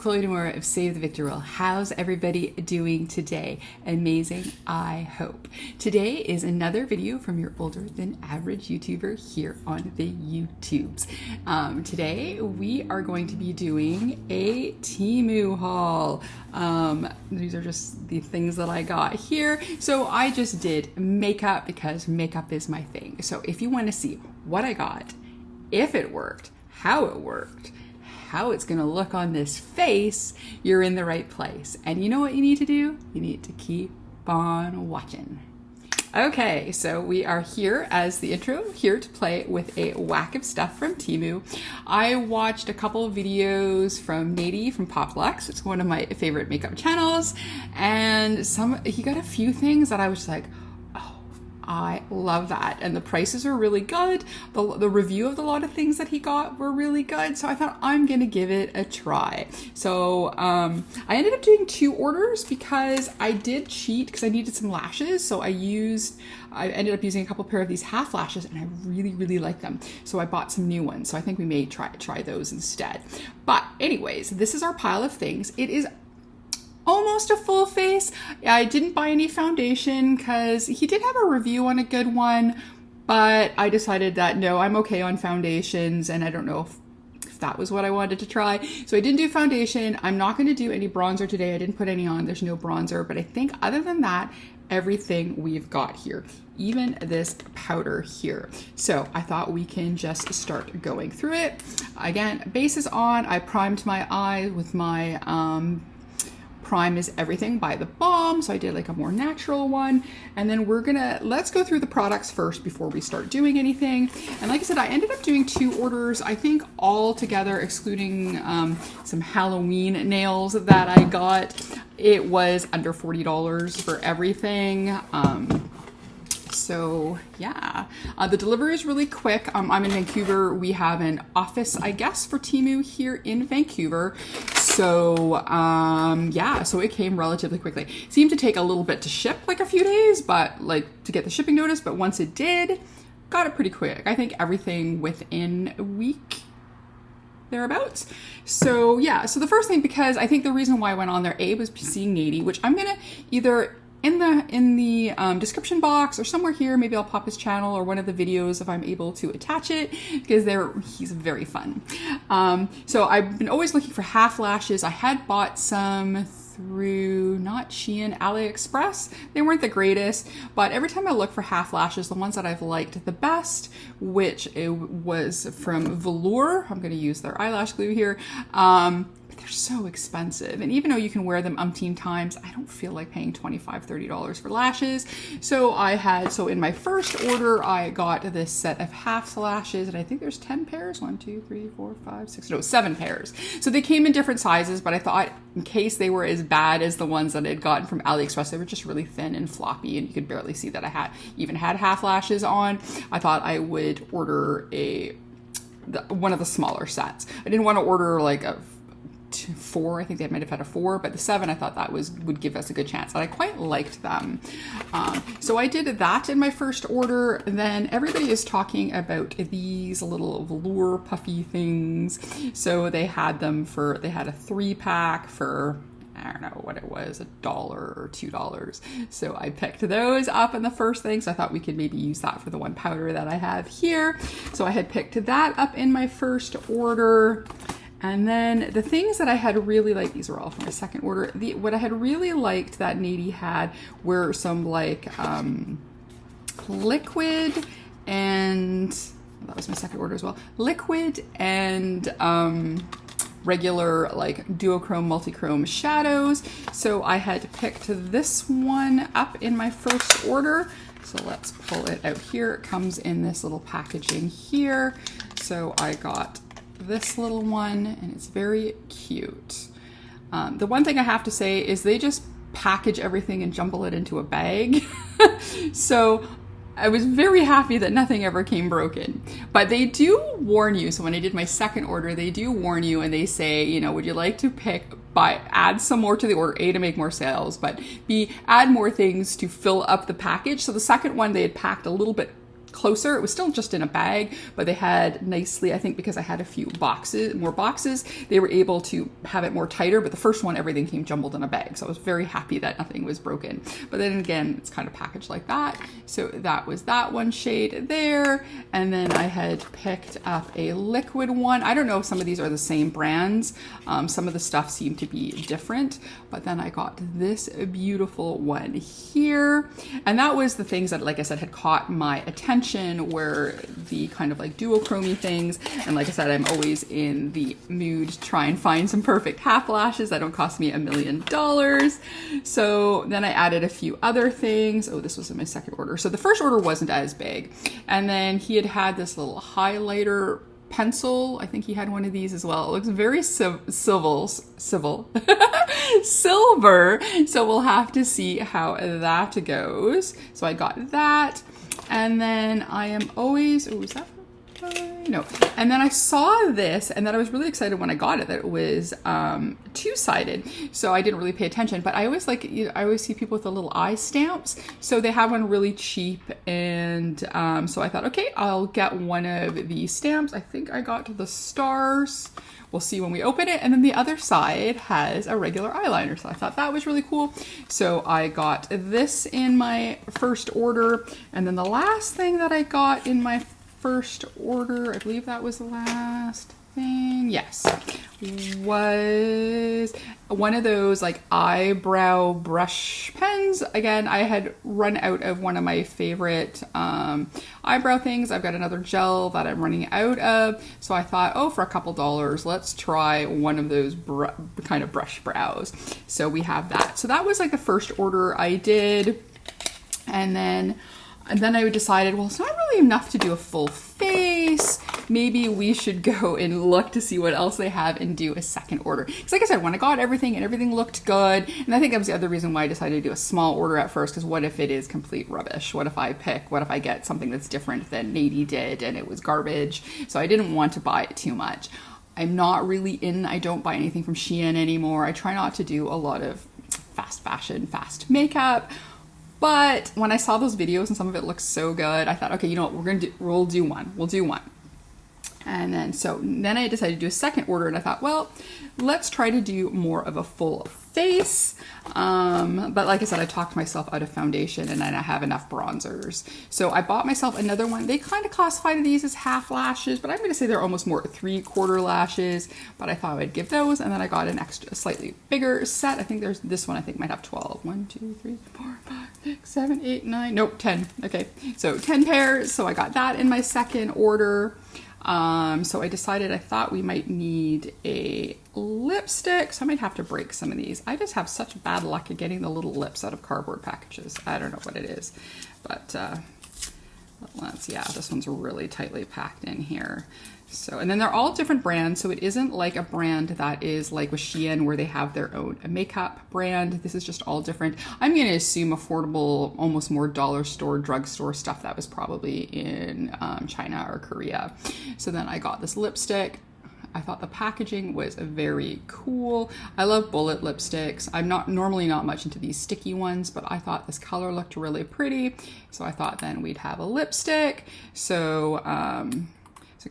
Chloe Demore of Save the Victor Roll. How's everybody doing today? Amazing, I hope. Today is another video from your older than average YouTuber here on the YouTubes. Today we are going to be doing a Temu haul. These are just the things that I got here. So I just did makeup because makeup is my thing. So if you want to see what I got, if it worked, how it worked, how it's going to look on this face, you're in the right place. And you know what you need to do? You need to keep on watching. Okay, so we are here as the intro, here to play with a whack of stuff from Temu. I watched a couple of videos from Nadi from Popluxe. It's one of my favorite makeup channels. And he got a few things that I was like, I love that. And the prices are really good. The review of a lot of things that he got were really good. So I thought I'm going to give it a try. So I ended up doing 2 orders because I did cheat because I needed some lashes. So I ended up using a couple pair of these half lashes and I really, really like them. So I bought some new ones. So I think we may try those instead. But anyways, this is our pile of things. It is almost a full face. I didn't buy any foundation because he did have a review on a good one, but I decided that no, I'm okay on foundations and I don't know if that was what I wanted to try. So I didn't do foundation. I'm not going to do any bronzer today. I didn't put any on. There's no bronzer, but I think other than that, everything we've got here, even this powder here. So I thought we can just start going through it. Again, base is on. I primed my eye with my Prime is Everything by The Balm. So I did like a more natural one. And then let's go through the products first before we start doing anything. And like I said, I ended up doing 2 orders, I think all together, excluding some Halloween nails that I got. It was under $40 for everything. So yeah, the delivery is really quick. I'm in Vancouver. We have an office, I guess, for Temu here in Vancouver. So yeah, so it came relatively quickly. Seemed to take a little bit to ship, like a few days, but like to get the shipping notice. But once it did, got it pretty quick. I think everything within a week thereabouts. So yeah, so the first thing, because I think the reason why I went on there, was seeing Nadi, which I'm gonna either in the description box or somewhere here, maybe I'll pop his channel or one of the videos if I'm able to attach it, because he's very fun. So I've been always looking for half lashes. I had bought some through not Shein, AliExpress. They weren't the greatest, but every time I look for half lashes, the ones that I've liked the best, which it was from Velour. I'm going to use their eyelash glue here. They're so expensive. And even though you can wear them umpteen times, I don't feel like paying $25, $30 for lashes. So in my first order, I got this set of half lashes, and I think there's 10 pairs, 7 pairs. So they came in different sizes, but I thought in case they were as bad as the ones that I had gotten from AliExpress, they were just really thin and floppy and you could barely see that I had half lashes on. I thought I would order one of the smaller sets. I didn't want to order like a 4. I think they might have had a 4, but the 7 I thought that would give us a good chance, and I quite liked them. So I did that in my first order. And then everybody is talking about these little velour puffy things. So they had a 3-pack for, I don't know what it was, $1 or $2. So I picked those up in the first thing. So I thought we could maybe use that for the one powder that I have here. So I had picked that up in my first order. And then the things that I had really liked, these are all from my second order. What I had really liked that Nadi had were some like liquid, and that was my second order as well. Liquid and regular like duochrome, multichrome shadows. So I had picked this one up in my first order. So let's pull it out here. It comes in this little packaging here. So I got this little one, and it's very cute. The one thing I have to say is they just package everything and jumble it into a bag. So I was very happy that nothing ever came broken. But they do warn you. So when I did my second order, they do warn you and they say, you know, would you like to add some more to the order, A, to make more sales, but B, add more things to fill up the package. So the second one, they had packed a little bit closer. It was still just in a bag, but they had nicely, I think because I had a few more boxes, they were able to have it more tighter. But the first one, everything came jumbled in a bag. So I was very happy that nothing was broken. But then again, it's kind of packaged like that. So that was that one shade there. And then I had picked up a liquid one. I don't know if some of these are the same brands. Some of the stuff seemed to be different, but then I got this beautiful one here. And that was the things that, like I said, had caught my attention, were the kind of like duochrome things. And like I said, I'm always in the mood to try and find some perfect half lashes that don't cost me $1 million. So then I added a few other things. Oh, this was in my second order. So the first order wasn't as big. And then he had this little highlighter pencil. I think he had one of these as well. It looks very silver. So we'll have to see how that goes. So I got that. And then I am always, oh, is that? No. And then I saw this, and then I was really excited when I got it that it was two-sided. So I didn't really pay attention, but I always I always see people with the little eye stamps. So they have one really cheap, and so I thought, okay, I'll get one of these stamps. I think I got the stars. We'll see when we open it. And then the other side has a regular eyeliner. So I thought that was really cool. So I got this in my first order. And then the last thing that I got in my first order, I believe that was the last thing, yes, was one of those like eyebrow brush pens. Again, I had run out of one of my favorite eyebrow things. I've got another gel that I'm running out of, so I thought, oh, for a couple dollars, let's try one of those kind of brush brows. So we have that. So that was like the first order I did, and then I decided, well, it's not really enough to do a full face. Maybe we should go and look to see what else they have and do a second order. Because like I said, when I got everything and everything looked good, and I think that was the other reason why I decided to do a small order at first, because what if it is complete rubbish? What if I get something that's different than Nadi did and it was garbage? So I didn't want to buy it too much. I'm not really I don't buy anything from Shein anymore. I try not to do a lot of fast fashion, fast makeup. But when I saw those videos and some of it looks so good, I thought, okay, you know what, we'll do one. And then I decided to do a second order, and I thought, well, let's try to do more of a full face. But like I said, I talked myself out of foundation, and then I have enough bronzers. So I bought myself another one. They kind of classified these as half lashes, but I'm going to say they're almost more 3/4 lashes, but I thought I'd give those. And then I got a slightly bigger set. I think this one might have 12. 1, 2, 3, 4, 5, 6, 7, 8, 9, nope, 10. Okay, so 10 pairs. So I got that in my second order. So I decided I thought we might need a lipstick, so I might have to break some of these. I just have such bad luck at getting the little lips out of cardboard packages. I don't know what it is, but yeah, this one's really tightly packed in here. So, and then they're all different brands, so it isn't like a brand that is like with Shein where they have their own makeup brand. This is just all different. I'm going to assume affordable, almost more dollar store, drugstore stuff that was probably in China or Korea. So then I got this lipstick. I thought the packaging was very cool. I love bullet lipsticks. I'm normally not much into these sticky ones, but I thought this color looked really pretty. So I thought then we'd have a lipstick. So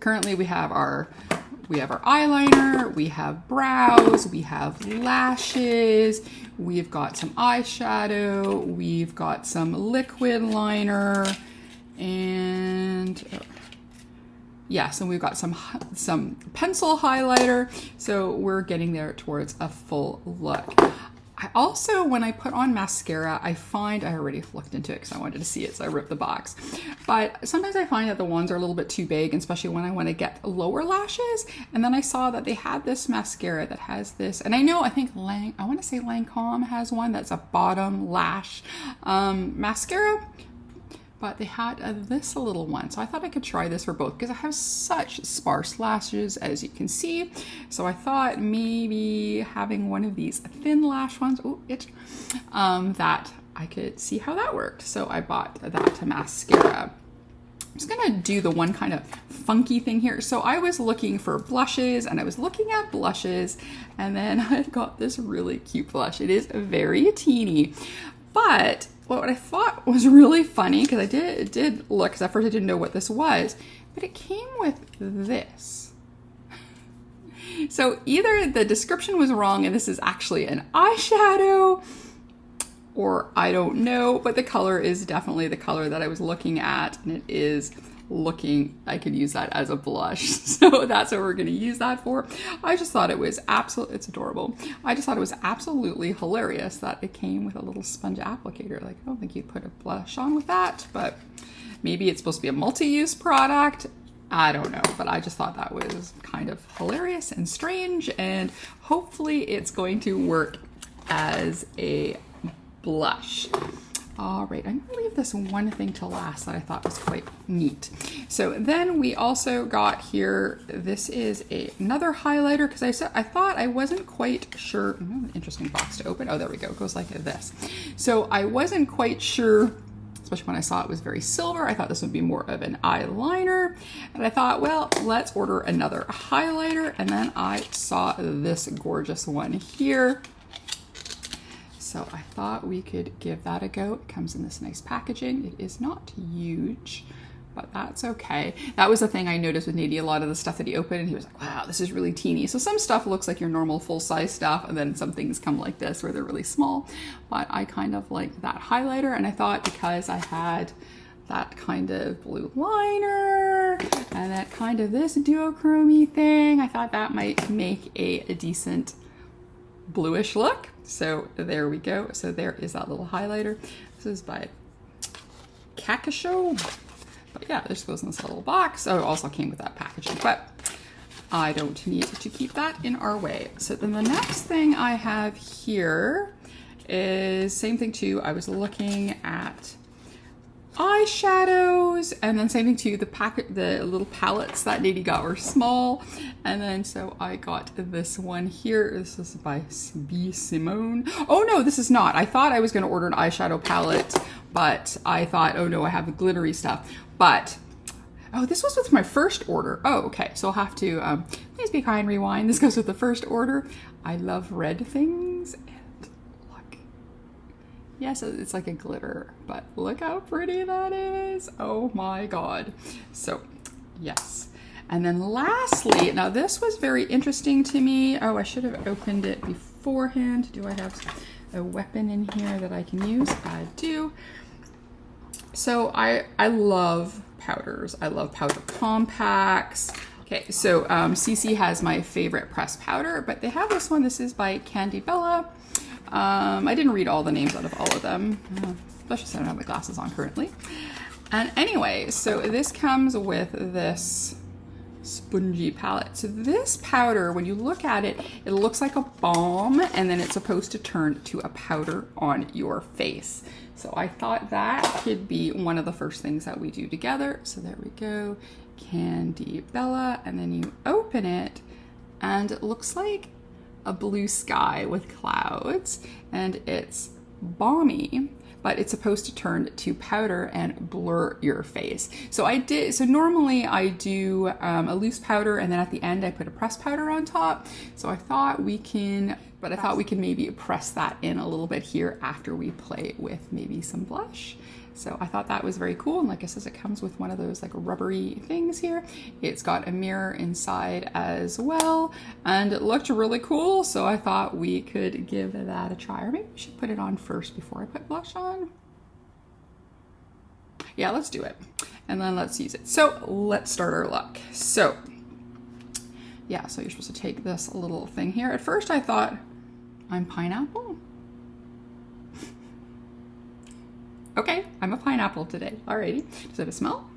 currently we have our eyeliner, we have brows, we have lashes, we've got some eyeshadow, we've got some liquid liner, and yes, and we've got some pencil highlighter. So we're getting there towards a full look. I also, when I put on mascara, I already looked into it because I wanted to see it, so I ripped the box. But sometimes I find that the ones are a little bit too big, especially when I want to get lower lashes. And then I saw that they had this mascara that has this, and I think I want to say Lancome has one that's a bottom lash mascara. But they had this little one, so I thought I could try this for both because I have such sparse lashes, as you can see. So I thought maybe having one of these thin lash ones, that I could see how that worked. So I bought that mascara. I'm just gonna do the one kind of funky thing here. So I was looking for blushes, and I was looking at blushes, and then I got this really cute blush. It is very teeny. But what I thought was really funny, because it did look, because at first I didn't know what this was, but it came with this. So either the description was wrong and this is actually an eyeshadow, or I don't know, but the color is definitely the color that I was looking at, and it is looking, I could use that as a blush. So that's what we're going to use that for. I just thought it was it's adorable. I just thought it was absolutely hilarious that it came with a little sponge applicator. Like, I don't think you'd put a blush on with that, but maybe it's supposed to be a multi-use product. I don't know, but I just thought that was kind of hilarious and strange, and hopefully it's going to work as a blush. All right, I'm gonna leave this one thing to last that I thought was quite neat. So then we also got here, this is another highlighter, because I thought I wasn't quite sure, an interesting box to open. Oh, there we go, it goes like this. So I wasn't quite sure, especially when I saw it was very silver, I thought this would be more of an eyeliner. And I thought, well, let's order another highlighter. And then I saw this gorgeous one here. So I thought we could give that a go. It comes in this nice packaging. It is not huge, but that's okay. That was the thing I noticed with Nadi, a lot of the stuff that he opened, and he was like, wow, this is really teeny. So some stuff looks like your normal full-size stuff, and then some things come like this where they're really small. But I kind of like that highlighter, and I thought because I had that kind of blue liner and that kind of this duochrome thing, I thought that might make a decent bluish look. So there we go. So there is that little highlighter. This is by Kakasho. But yeah, this goes in this little box. Oh, it also came with that packaging, but I don't need to keep that in our way. So then the next thing I have here is same thing too. I was looking at eyeshadows, and then same thing too, the little palettes that Nadi got were small, and then so I got this one here. This is by B. Simone. Oh no, this is not. I thought I was going to order an eyeshadow palette, but I thought, oh no, I have the glittery stuff. But oh, this was with my first order. Oh, okay. So I'll have to please be kind, rewind. This goes with the first order. I love red things. Yes, it's like a glitter, but look how pretty that is. Oh my God. So yes. And then lastly, now this was very interesting to me. Oh, I should have opened it beforehand. Do I have a weapon in here that I can use? I do. So I love powders. I love powder compacts. Okay, so CC has my favorite pressed powder, but they have this one. This is by Candy Bella. I didn't read all the names out of all of them, especially since I don't have my glasses on currently. And anyway, so this comes with this spongy palette. So this powder, when you look at it, it looks like a balm, and then it's supposed to turn to a powder on your face. So I thought that could be one of the first things that we do together. So there we go, Candy Bella, and then you open it, and it looks like a blue sky with clouds, and it's balmy, but it's supposed to turn to powder and blur your face. So normally I do a loose powder, and then at the end I put a pressed powder on top. So I thought we can maybe press that in a little bit here after we play with maybe some blush. So I thought that was very cool. And like I said, it comes with one of those like rubbery things here. It's got a mirror inside as well, and it looked really cool. So I thought we could give that a try, or maybe we should put it on first before I put blush on. Yeah, let's do it. And then let's use it. So let's start our look. So yeah, so you're supposed to take this little thing here. At first I thought, I'm pineapple. Okay, I'm a pineapple today. Alrighty. Does it have a smell?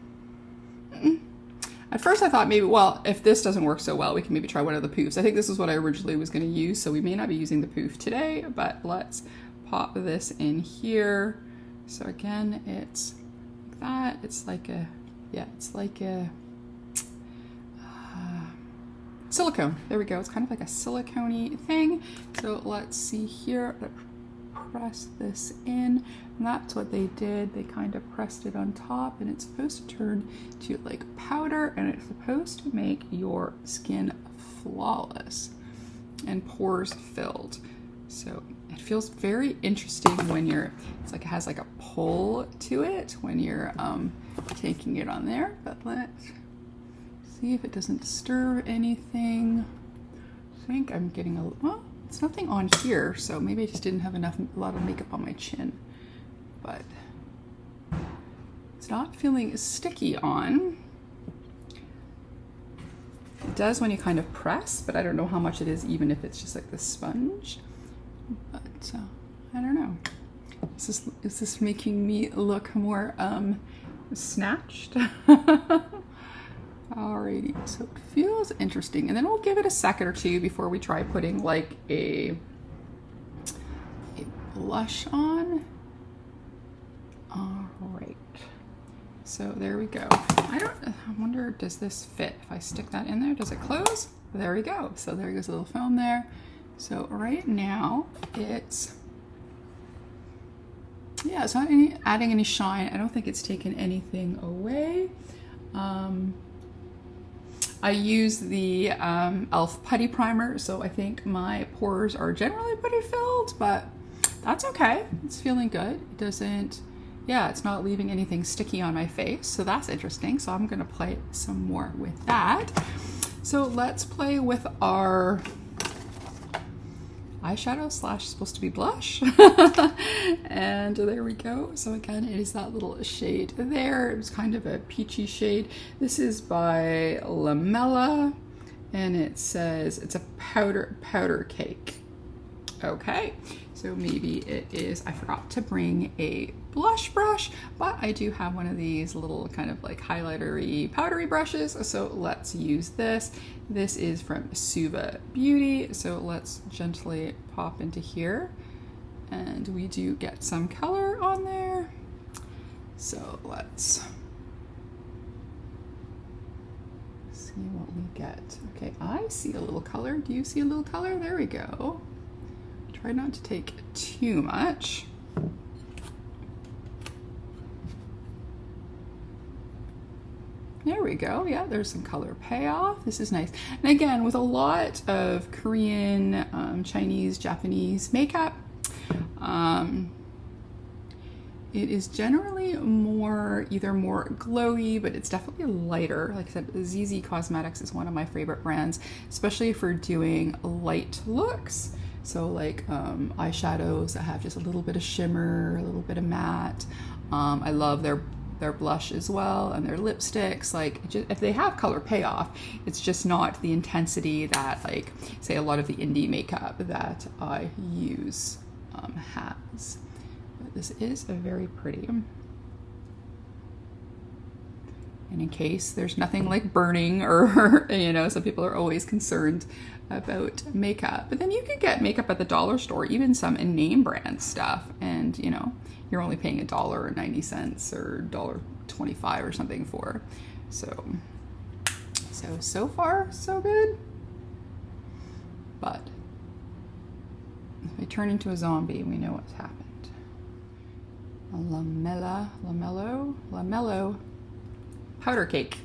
At first I thought maybe, well, if this doesn't work so well, we can maybe try one of the poofs. I think this is what I originally was going to use, so we may not be using the poof today, but let's pop this in here. So again, it's like that. It's like a, yeah, it's like a silicone. There we go. It's kind of like a silicone-y thing. So let's see here. Let's press this in, and that's what they did. They kind of pressed it on top, and it's supposed to turn to like powder, and it's supposed to make your skin flawless and pores filled. So it feels very interesting when you're, it's like it has like a pull to it when you're taking it on there. But let's see if it doesn't stir anything. I think I'm getting a, well, it's nothing on here, so maybe I just didn't have a lot of makeup on my chin. But it's not feeling sticky on. It does when you kind of press, but I don't know how much it is, even if it's just like the sponge. But I don't know. Is this making me look more snatched? Alrighty, so it feels interesting. And then we'll give it a second or two before we try putting like a blush on. Alright. So there we go. I wonder, does this fit? If I stick that in there, does it close? There we go. So there goes a little foam there. So right now it's, yeah, it's not adding any shine. I don't think it's taken anything away. I use the e.l.f. Putty Primer, so I think my pores are generally pretty filled, but that's okay. It's feeling good. It doesn't, yeah, it's not leaving anything sticky on my face, so that's interesting. So I'm gonna play some more with that. So let's play with our eyeshadow slash supposed to be blush. And there we go. So again, it is that little shade there. It was kind of a peachy shade. This is by Lamella, and it says it's a powder cake. Okay, so maybe it is, I forgot to bring a blush brush, but I do have one of these little kind of like highlighter-y powdery brushes, so let's use this. This is from Suva Beauty, so let's gently pop into here, and we do get some color on there. So let's see what we get. Okay, I see a little color. Do you see a little color? There we go. Try not to take too much. There we go. Yeah, there's some color payoff. This is nice. And again, with a lot of Korean, Chinese, Japanese makeup, it is generally either more glowy, but it's definitely lighter. Like I said, ZZ Cosmetics is one of my favorite brands, especially for doing light looks. So like eyeshadows that have just a little bit of shimmer, a little bit of matte. I love their blush as well, and their lipsticks. Like, if they have color payoff, it's just not the intensity that, like, say a lot of the indie makeup that I use has. But this is very pretty. And in case there's nothing like burning, or you know, some people are always concerned about makeup, but then you can get makeup at the dollar store, even some in name brand stuff, and you know, you're only paying $1.90 or $1.25 or something for. So far so good. But if I turn into a zombie, we know what's happened. A Lamello powder cake.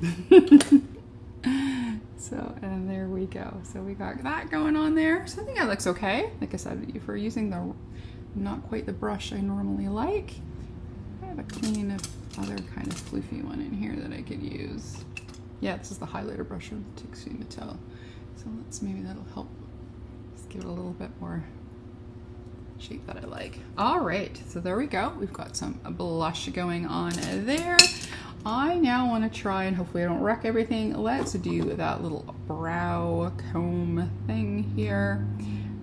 So, and there we go. So we got that going on there. So I think that looks okay. Like I said, for using the, not quite the brush I normally like. I have a clean other kind of floofy one in here that I could use. Yeah, this is the highlighter brush from Tixu Mattel. So maybe that'll help. Just give it a little bit more shape that I like. All right, so there we go. We've got some blush going on there. I now want to try, and hopefully I don't wreck everything, let's do that little brow comb thing here.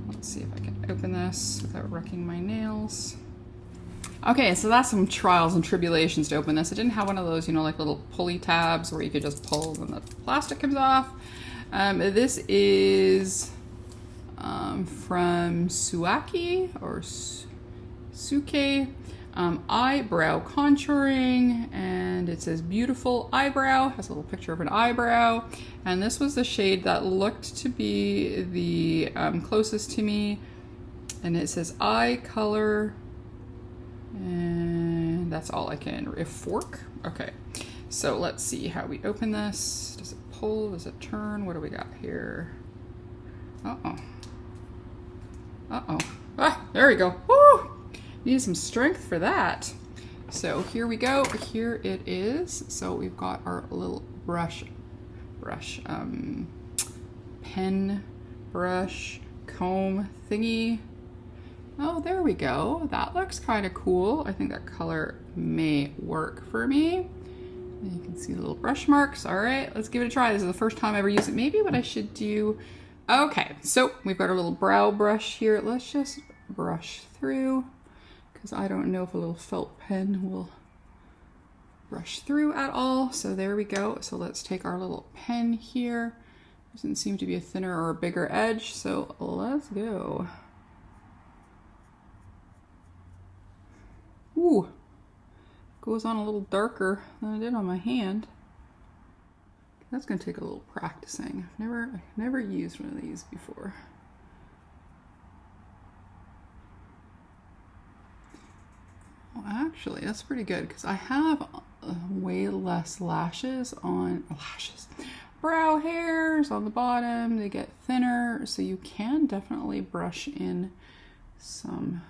Let's see if I can open this without wrecking my nails. Okay, so that's some trials and tribulations to open this. I didn't have one of those, you know, like little pulley tabs where you could just pull and the plastic comes off. This is from Suaki or Suke. Eyebrow contouring, and it says beautiful eyebrow, has a little picture of an eyebrow, and this was the shade that looked to be the closest to me, and it says eye color, and that's all I can, a fork. Okay, so let's see how we open this. Does it pull, does it turn, what do we got here? Uh-oh, Ah, there we go. Woo! Need some strength for that. So here we go. Here it is. So we've got our little pen, brush, comb thingy. Oh, there we go. That looks kind of cool. I think that color may work for me. And you can see the little brush marks. All right, let's give it a try. This is the first time I ever used it. Maybe what I should do. Okay, so we've got our little brow brush here. Let's just brush through, because I don't know if a little felt pen will brush through at all. So there we go. So let's take our little pen here. Doesn't seem to be a thinner or a bigger edge, so let's go. Ooh, goes on a little darker than it did on my hand. That's gonna take a little practicing. I've never used one of these before. Well, actually, that's pretty good because I have way less brow hairs on the bottom. They get thinner, so you can definitely brush in some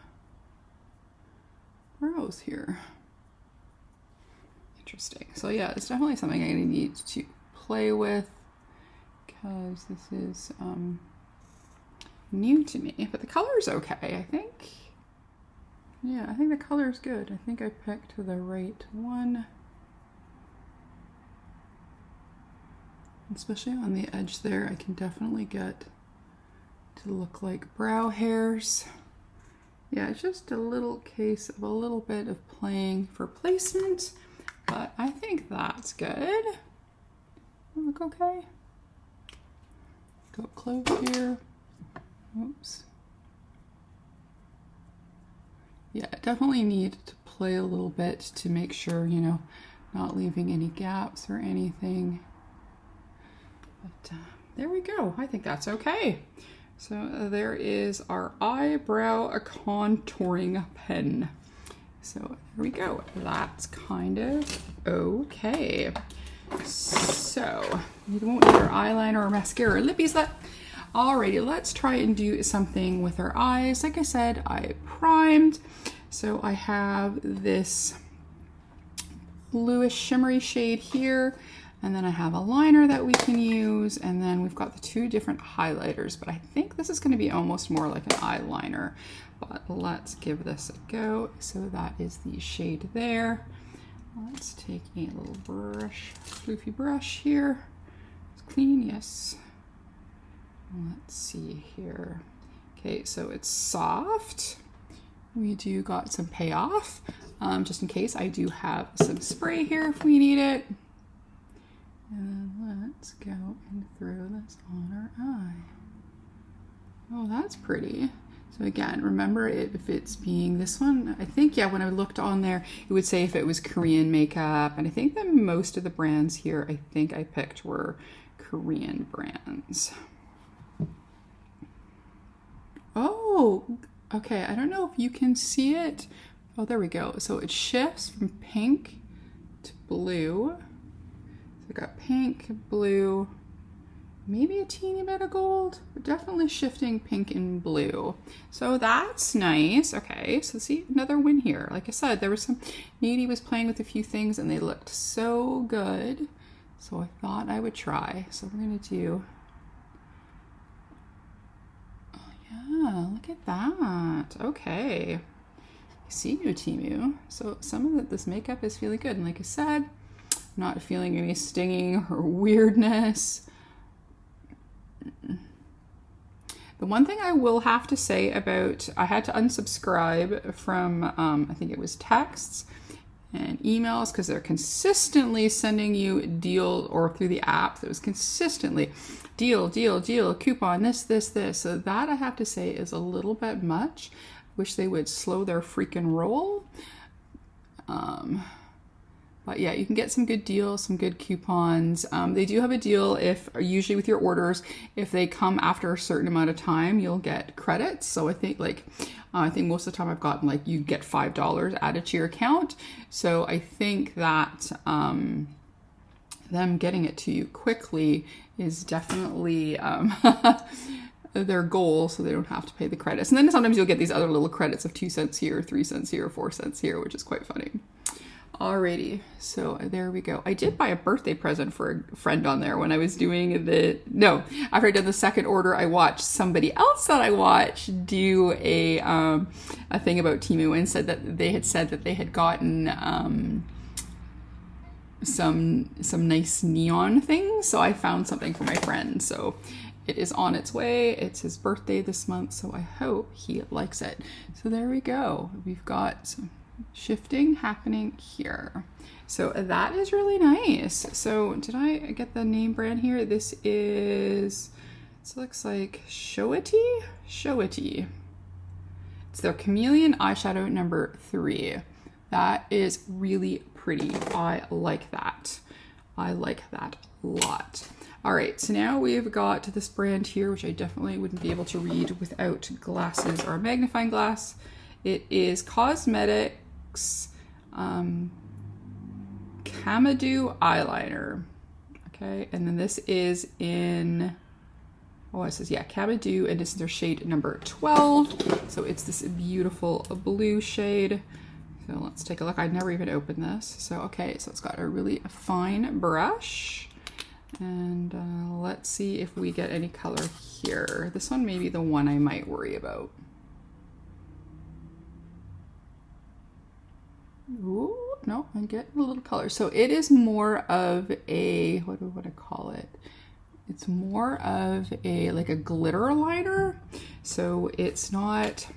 brows here. Interesting. So yeah, it's definitely something I need to play with because this is new to me, but the color's okay, I think. Yeah, I think the color's good. I think I picked the right one. Especially on the edge there, I can definitely get to look like brow hairs. Yeah, it's just a little case of a little bit of playing for placement, but I think that's good. Look okay. Go up close here. Oops. Yeah, definitely need to play a little bit to make sure, you know, not leaving any gaps or anything. But there we go. I think that's okay. So there is our eyebrow contouring pen. So there we go. That's kind of okay. So you won't need our eyeliner or mascara or lippies. Alrighty, let's try and do something with our eyes. Like I said, I primed. So I have this bluish shimmery shade here. And then I have a liner that we can use, and then we've got the two different highlighters, but I think this is going to be almost more like an eyeliner, but let's give this a go. So that is the shade there. Let's take a little brush, floofy brush here. It's clean, yes. Let's see here. Okay, so it's soft. We do got some payoff, just in case. I do have some spray here if we need it. And let's go and throw this on our eye. Oh, that's pretty. So again, remember if it's being this one, I think, yeah, when I looked on there, it would say if it was Korean makeup. And I think that most of the brands here, I think I picked were Korean brands. Oh, okay. I don't know if you can see it. Oh, there we go. So it shifts from pink to blue. I got pink, blue, maybe a teeny bit of gold, but definitely shifting pink and blue. So that's nice. Okay, so see, another win here. Like I said, there was some, Nadi was playing with a few things and they looked so good. So I thought I would try. So we're gonna do, oh yeah, look at that. Okay, I see you, Temu. So some of this makeup is feeling good. And like I said, not feeling any stinging or weirdness. The one thing I will have to say about, I had to unsubscribe from, I think it was texts and emails, because they're consistently sending you deal, or through the app that was consistently deal, coupon, this. So that I have to say is a little bit much. Wish they would slow their freaking roll. But yeah, you can get some good deals, some good coupons. They do have a deal if, usually with your orders, if they come after a certain amount of time, you'll get credits. So I think most of the time I've gotten like, you get $5 added to your account. So I think that them getting it to you quickly is definitely their goal so they don't have to pay the credits. And then sometimes you'll get these other little credits of 2 cents here, 3 cents here, 4 cents here, which is quite funny. Alrighty, so there we go. I did buy a birthday present for a friend on there when I was doing after I did the second order, I watched somebody else that I watched do a thing about Temu and said that they had gotten some nice neon things. So I found something for my friend. So it is on its way. It's his birthday this month, so I hope he likes it. So there we go. We've got some shifting happening here. So that is really nice. So did I get the name brand here? This looks like Showity. It's their Chameleon eyeshadow number 3. That is really pretty. I like that. I like that a lot. All right, so now we've got this brand here, which I definitely wouldn't be able to read without glasses or a magnifying glass. It is Cosmetics Camadou eyeliner. Okay, and then this is in, it says, Camadou, and this is their shade number 12. So it's this beautiful blue shade. So let's take a look. I'd never even opened this. So, okay, so it's got a really fine brush. And let's see if we get any color here. This one may be the one I might worry about. Ooh, no, I get a little color. So it is more of a, what do I call it? It's more of a, like a glitter liner. So it's not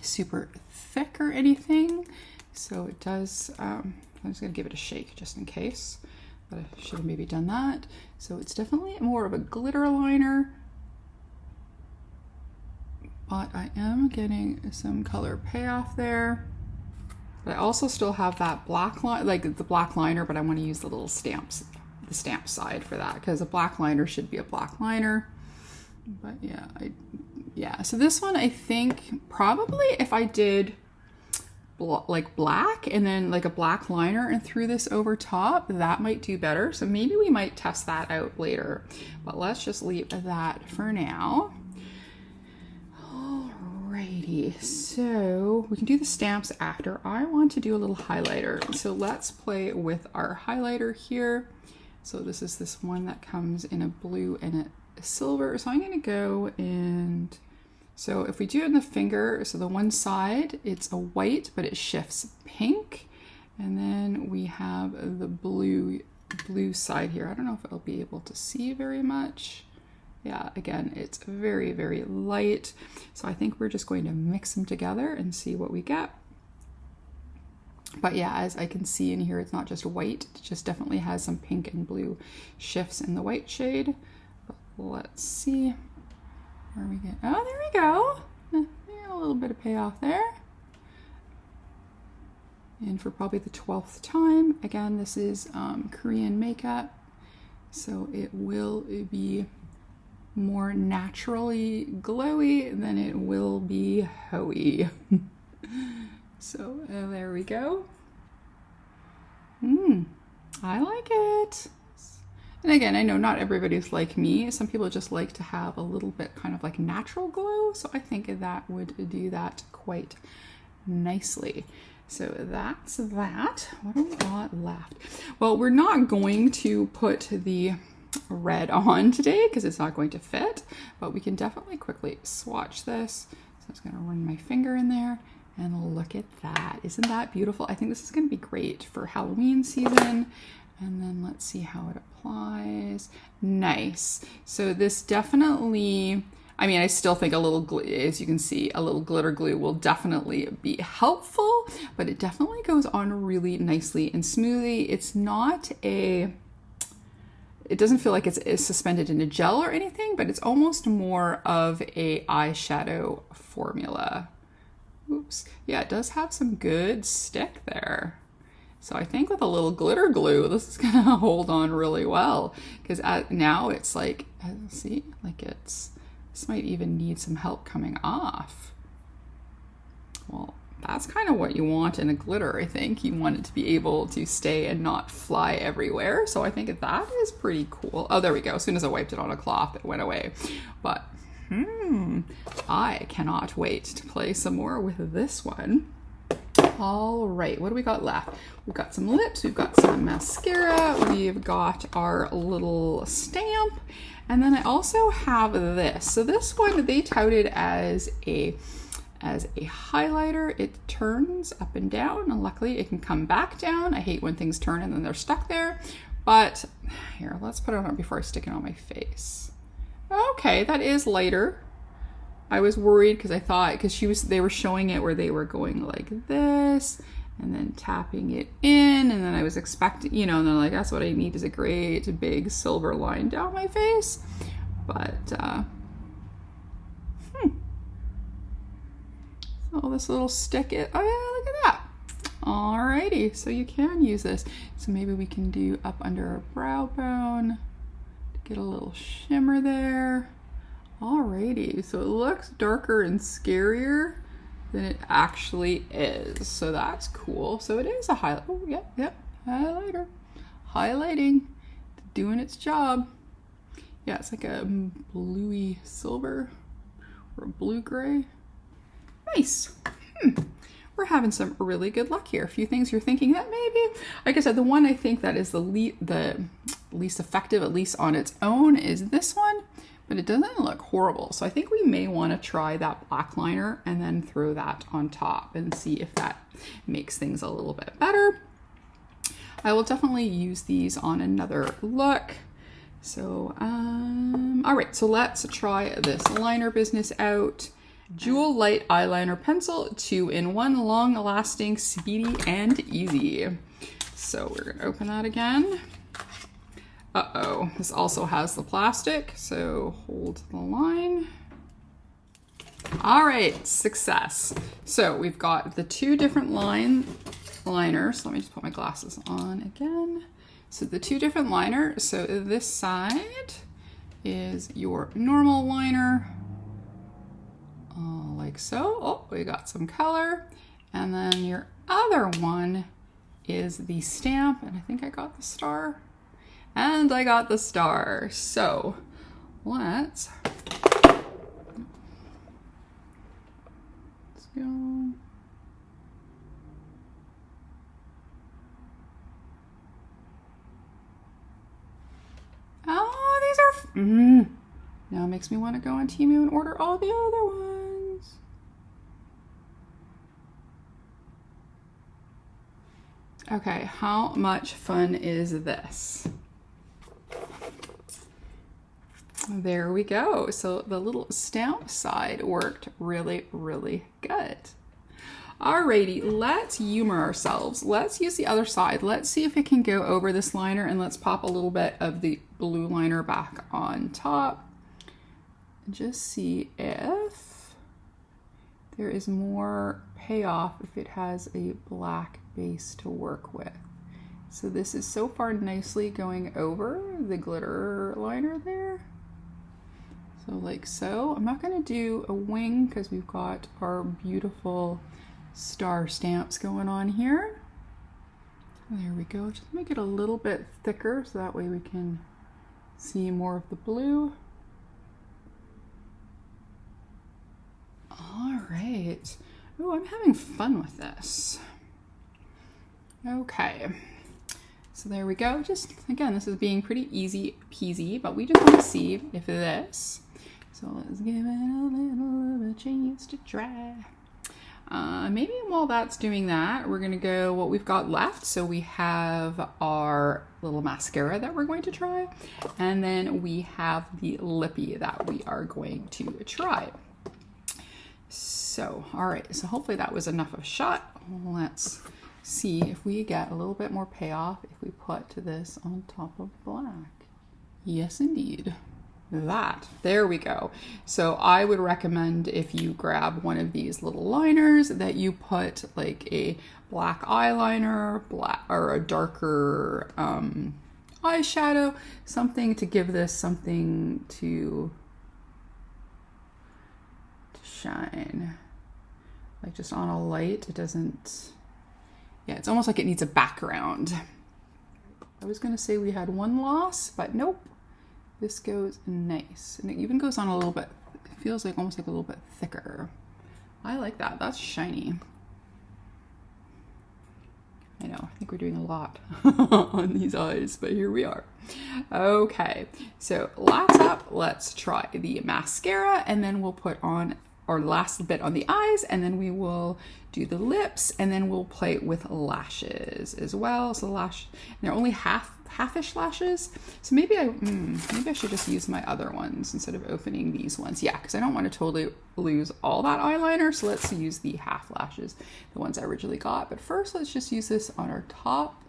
super thick or anything. So it does, I'm just gonna give it a shake just in case, but I should have maybe done that. So it's definitely more of a glitter liner, but I am getting some color payoff there. But I also still have that black line, like the black liner, but I want to use the little stamps, the stamp side for that, because a black liner should be a black liner. But yeah, so this one, I think probably if I did like black and then like a black liner and threw this over top, that might do better. So maybe we might test that out later, but let's just leave that for now. Alrighty, so we can do the stamps after. I want to do a little highlighter. So let's play with our highlighter here. So this is this one that comes in a blue and a silver. So I'm going to go and, so if we do it in the finger, so the one side, it's a white, but it shifts pink. And then we have the blue side here. I don't know if it'll be able to see very much. Yeah, again, it's very, very light. So I think we're just going to mix them together and see what we get. But yeah, as I can see in here, it's not just white, it just definitely has some pink and blue shifts in the white shade. But let's see where we get, oh, there we go. Yeah, a little bit of payoff there. And for probably the 12th time, again, this is Korean makeup. So it will be more naturally glowy than it will be hoey. So there we go. I like it. And again, I know not everybody's like me. Some people just like to have a little bit kind of like natural glow. So I think that would do that quite nicely. So that's that. What do we got left? Well, we're not going to put the red on today because it's not going to fit, but we can definitely quickly swatch this. So I'm just going to run my finger in there and look at that. Isn't that beautiful? I think this is going to be great for Halloween season. And then let's see how it applies. Nice. So this definitely, I mean, I still think a little, as you can see, a little glitter glue will definitely be helpful, but it definitely goes on really nicely and smoothly. It's not it doesn't feel like it's suspended in a gel or anything, but it's almost more of a eyeshadow formula. Oops. Yeah, it does have some good stick there. So I think with a little glitter glue, this is gonna hold on really well, because now it's like, see, like this might even need some help coming off. Well, that's kind of what you want in a glitter, I think. You want it to be able to stay and not fly everywhere. So I think that is pretty cool. Oh, there we go. As soon as I wiped it on a cloth, it went away. But I cannot wait to play some more with this one. All right, what do we got left? We've got some lips, we've got some mascara, we've got our little stamp, and then I also have this. So this one they touted as a highlighter. It turns up and down, and luckily it can come back down. I hate when things turn and then they're stuck there. But here, let's put it on before I stick it on my face. Okay, that is lighter. I was worried because I thought, they were showing it where they were going like this and then tapping it in, and then I was expecting, and then like, that's what I need is a great big silver line down my face. But so this little stick it, oh yeah, look at that. Alrighty, so you can use this. So maybe we can do up under our brow bone to get a little shimmer there. Alrighty, so it looks darker and scarier than it actually is. So that's cool. So it is a highlight. Oh, yep, highlighter. Highlighting, doing its job. Yeah, it's like a bluey silver or a blue gray. Nice. We're having some really good luck here. A few things you're thinking that maybe, like I said, the one I think that is the least effective, at least on its own, is this one. But it doesn't look horrible. So I think we may want to try that black liner and then throw that on top and see if that makes things a little bit better. I will definitely use these on another look. So, all right, so let's try this liner business out. Jewel Light Eyeliner Pencil, 2-in-1, long lasting, speedy, and easy. So we're gonna open that again. Uh-oh, this also has the plastic, so hold the line. All right, success. So we've got the two different liners. Let me just put my glasses on again. So the two different liners, so this side is your normal liner, like so. Oh, we got some color. And then your other one is the stamp, and I think I got the star. And I got the star. So let's go. Oh, these are, now it makes me want to go on Temu and order all the other ones. Okay, how much fun is this? There we go. So the little stamp side worked really, really good. Alrighty, let's humor ourselves. Let's use the other side. Let's see if it can go over this liner, and let's pop a little bit of the blue liner back on top. Just see if there is more payoff if it has a black base to work with. So this is so far nicely going over the glitter liner there. So like so. I'm not going to do a wing because we've got our beautiful star stamps going on here. There we go. Just make it a little bit thicker so that way we can see more of the blue. All right. Oh, I'm having fun with this. Okay. So there we go. Just again, this is being pretty easy peasy, but we just want to see if this. So let's give it a little of a chance to try. Maybe while that's doing that, we're gonna go what we've got left. So we have our little mascara that we're going to try, and then we have the lippy that we are going to try. So, all right, so hopefully that was enough of a shot. Let's see if we get a little bit more payoff if we put this on top of black. Yes, indeed. There we go. So I would recommend if you grab one of these little liners that you put like a black eyeliner, or a darker eyeshadow, something to give this something to shine. Like just on a light, it doesn't, yeah, it's almost like it needs a background. I was gonna say we had one loss, but nope. This goes nice, and it even goes on a little bit It feels like almost like a little bit thicker. I like that. That's shiny. I know, I think we're doing a lot on these eyes, but here we are. Okay, so last up, let's try the mascara, and then we'll put on our last bit on the eyes, and then we will do the lips, and then we'll play with lashes as well. So they're only halfish lashes. So maybe I should just use my other ones instead of opening these ones. Yeah, because I don't want to totally lose all that eyeliner. So let's use the half lashes, the ones I originally got. But first, let's just use this on our top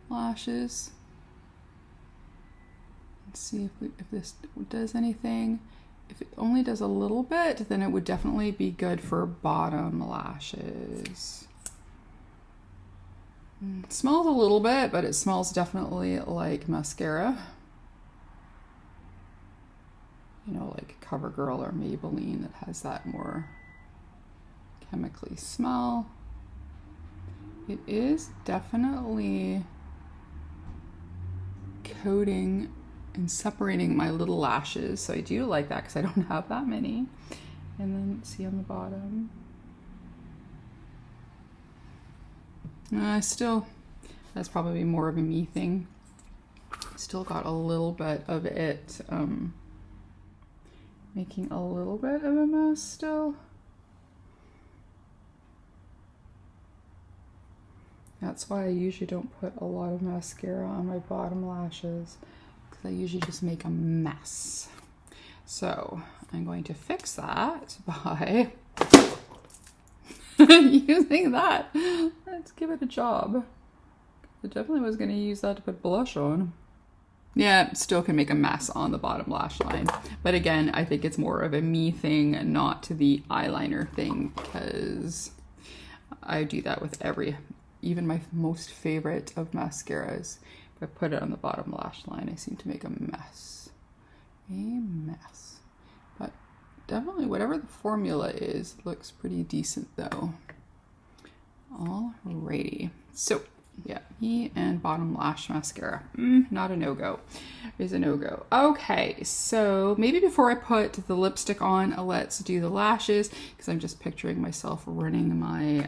lashes. Let's see if this does anything. If it only does a little bit, then it would definitely be good for bottom lashes. It smells a little bit, but it smells definitely like mascara. You know, like CoverGirl or Maybelline that has that more chemically smell. It is definitely coating and separating my little lashes, so I do like that because I don't have that many. And then see on the bottom, still, that's probably more of a me thing. Still got a little bit of it, making a little bit of a mess still. That's why I usually don't put a lot of mascara on my bottom lashes, because I usually just make a mess. So I'm going to fix that by using that. Let's give it a job. I definitely was going to use that to put blush on. Yeah, still can make a mess on the bottom lash line. But again, I think it's more of a me thing and not the eyeliner thing, because I do that with even my most favorite of mascaras. If I put it on the bottom lash line, I seem to make a mess. A mess. But definitely whatever the formula is, looks pretty decent though. Alrighty. So yeah, me and bottom lash mascara. Not a no-go. Is a no-go. Okay, so maybe before I put the lipstick on, let's do the lashes, because I'm just picturing myself running my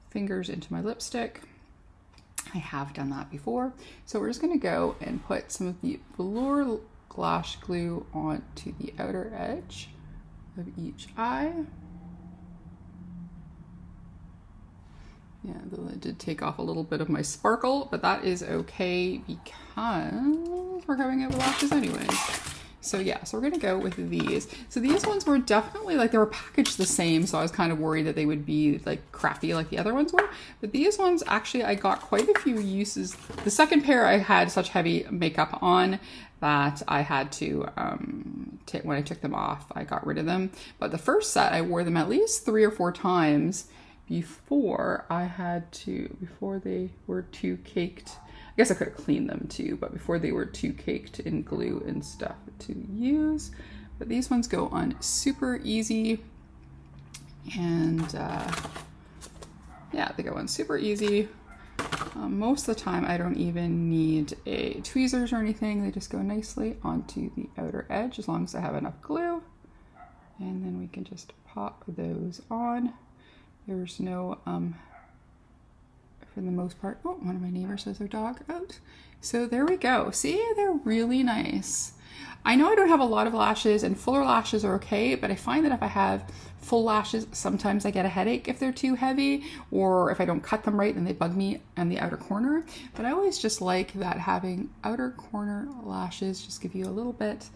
fingers into my lipstick. I have done that before. So we're just going to go and put some of the velour lash glue onto the outer edge of each eye. Yeah, though it did take off a little bit of my sparkle, but that is okay because we're going over lashes anyways. So yeah, so we're gonna go with these. So these ones were definitely like, they were packaged the same, so I was kind of worried that they would be like crappy like the other ones were. But these ones, actually, I got quite a few uses. The second pair I had such heavy makeup on that I had to, when I took them off, I got rid of them. But the first set, I wore them at least 3 or 4 times before they were too caked. I guess I could have cleaned them too, but before they were too caked in glue and stuff to use. But these ones go on super easy, and yeah, they go on super easy. Most of the time I don't even need tweezers or anything. They just go nicely onto the outer edge as long as I have enough glue. And then we can just pop those on. There's no, for the most part, oh, one of my neighbors has their dog out. So there we go. See, they're really nice. I know I don't have a lot of lashes, and fuller lashes are okay, but I find that if I have full lashes, sometimes I get a headache if they're too heavy, or if I don't cut them right, then they bug me on the outer corner. But I always just like that having outer corner lashes just give you a little bit,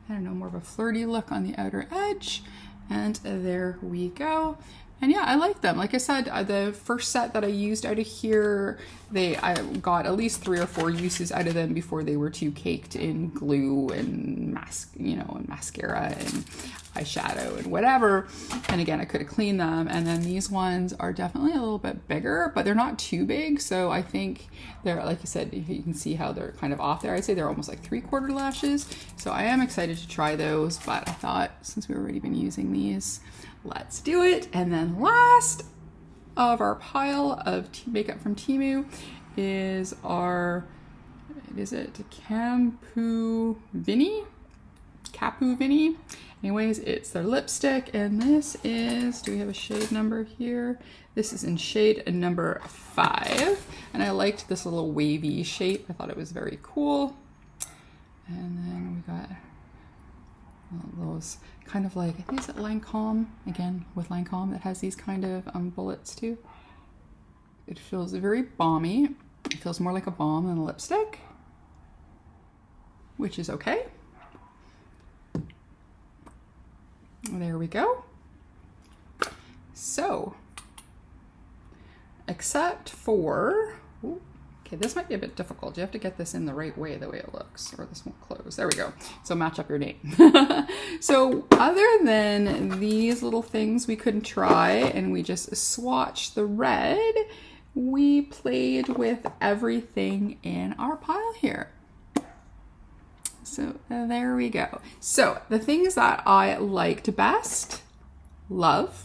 I don't know, more of a flirty look on the outer edge. And there we go. And yeah, I like them. Like I said, the first set that I used out of here, I got at least 3 or 4 uses out of them before they were too caked in glue and and mascara and eyeshadow and whatever. And again, I could have cleaned them. And then these ones are definitely a little bit bigger, but they're not too big. So I think they're, like I said, you can see how they're kind of off there. I'd say they're almost like 3/4 lashes. So I am excited to try those, but I thought since we've already been using these, let's do it. And then last of our pile of makeup from Temu is our is it Capu Vini? Anyways, it's their lipstick, and this is, do we have a shade number here? This is in shade number 5, and I liked this little wavy shape. I thought it was very cool. And then we got those kind of like, I think it's Lancome, again with Lancome, it has these kind of bullets too. It feels very balmy. It feels more like a balm than a lipstick, which is okay. There we go. So, except for, ooh, okay, this might be a bit difficult. You have to get this in the right way, the way it looks, or this won't close. There we go. So match up your name. So other than these little things we couldn't try, and we just swatched the red, we played with everything in our pile here. So there we go. So the things that I liked best, love.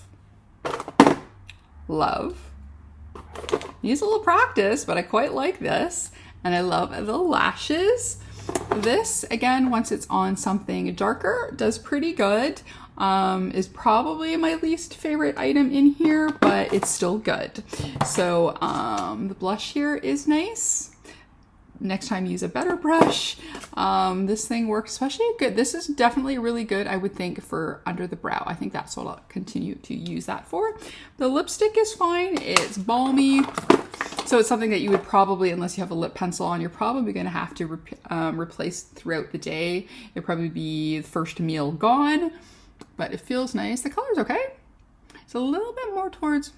Needs a little practice, but I quite like this. And I love the lashes. This, again, once it's on something darker, does pretty good. Is probably my least favorite item in here, but it's still good. So the blush here is nice. Next time use a better brush. This thing works especially good. This is definitely really good, I would think, for under the brow. I think that's what I'll continue to use that for. The lipstick is fine. It's balmy. So it's something that you would probably, unless you have a lip pencil on, you're probably going to have to replace throughout the day. It'd probably be the first meal gone, but it feels nice. The color's okay. It's a little bit more towards,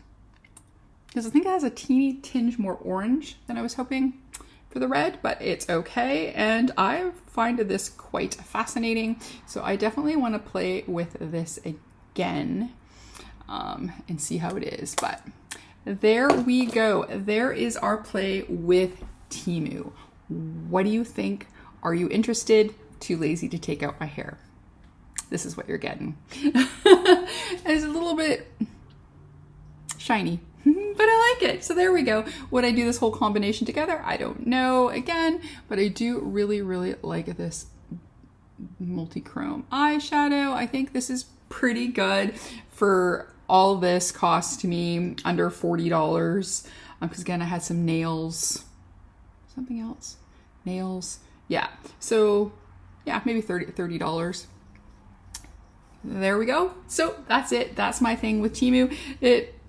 because I think it has a teeny tinge more orange than I was hoping for the red, but it's okay. And I find this quite fascinating. So I definitely want to play with this again and see how it is. But there we go. There is our play with Temu. What do you think? Are you interested? Too lazy to take out my hair. This is what you're getting. It's a little bit shiny, but I like it. So there we go. Would I do this whole combination together? I don't know, again, but I do really, really like this multi-chrome eyeshadow. I think this is pretty good for all this cost to me under $40. Because again, I had some nails, something else, nails. Yeah. So yeah, maybe $30. There we go. So that's it. That's my thing with Temu.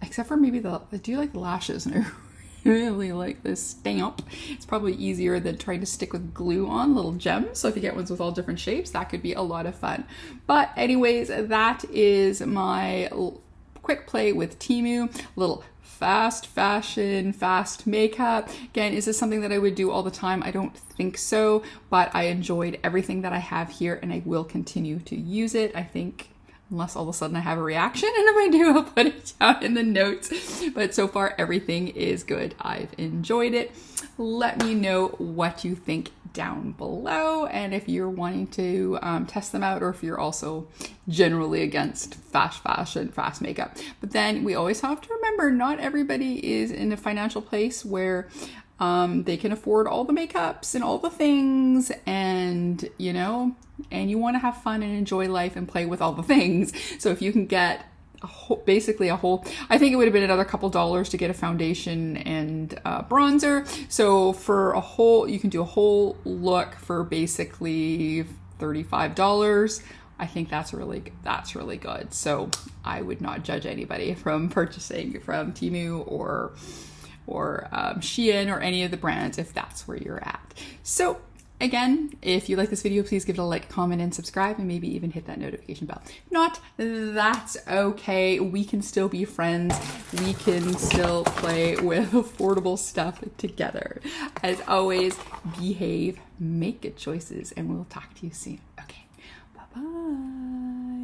Except for maybe I do like the lashes, and I really like this stamp. It's probably easier than trying to stick with glue on little gems. So if you get ones with all different shapes, that could be a lot of fun. But anyways, that is my quick play with Temu. Little fast fashion, fast makeup. Again, is this something that I would do all the time? I don't think so, but I enjoyed everything that I have here, and I will continue to use it. I think, unless all of a sudden I have a reaction, and if I do, I'll put it down in the notes. But so far, everything is good. I've enjoyed it. Let me know what you think down below, and if you're wanting to test them out, or if you're also generally against fast fashion, fast makeup. But then we always have to remember, not everybody is in a financial place where they can afford all the makeups and all the things, and you know, and you want to have fun and enjoy life and play with all the things. So if you can get basically a whole, I think it would have been another couple dollars to get a foundation and bronzer. So for a whole, you can do a whole look for basically $35. I think that's really good. So I would not judge anybody from purchasing from Temu or Shein or any of the brands if that's where you're at. So again, if you like this video, please give it a like, comment, and subscribe, and maybe even hit that notification bell. If not, that's okay. We can still be friends. We can still play with affordable stuff together. As always, behave, make good choices, and we'll talk to you soon. Okay, bye-bye.